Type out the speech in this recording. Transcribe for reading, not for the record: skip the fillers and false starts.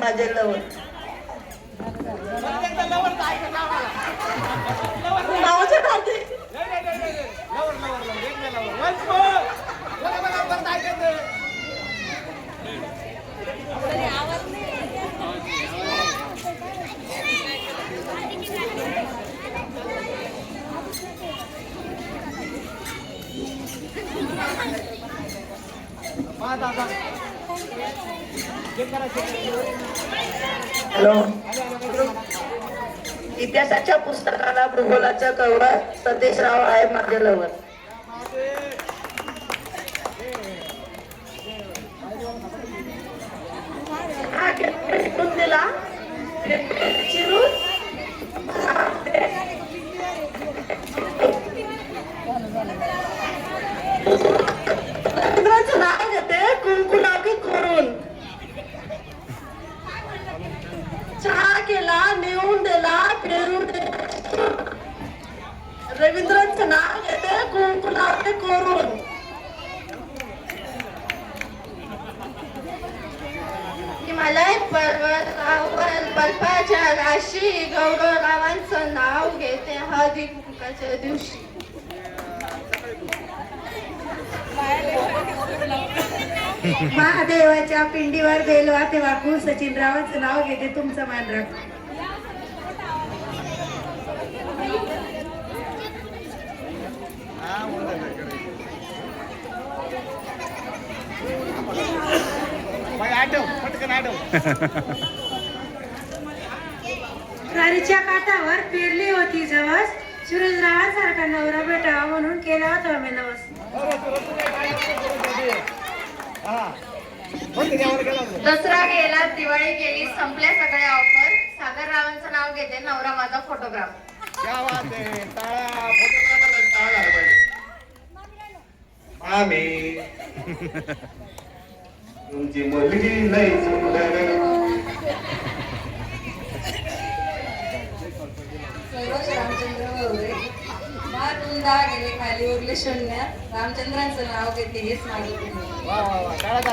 माझे लवर. नावाच्या खाते हॅलो. इतिहासाच्या पुस्तकाला भूगोलाचा कवर सतीशराव आहे माझे लवर. दिला चिरून नाव घेते कुंकुलाकी करून चहा केला नेऊन दिला फिरून रवींद्रांचं नाव घेते कुंकुलाकी करून. हिमालय पर्वतावर बर्फाच्या राशी गौरवरावांचं नाव घेते हळदी कुंकाच्या दिवशी. महादेवाच्या पिंडीवर बेलवा ते वाकू सचिनरावांचं नाव घेते तुमचं मान राख. रारीच्या काठावर पेरली होती जवस सूरजरावांसारखा नवरा भेटावा म्हणून केला होता आम्ही नवस. दसरा गेला दिवाळी गेली संपल्या सगळ्या ऑफर. सागररावांचं नाव घेते नवरा माझा फोटोग्राफ. आम्ही तुमची मुलगी लई सुंदर. रामचंद्र वगैरे गेले खाली उरले शून्य. रामचंद्रांचं नाव घेते हेच मागे.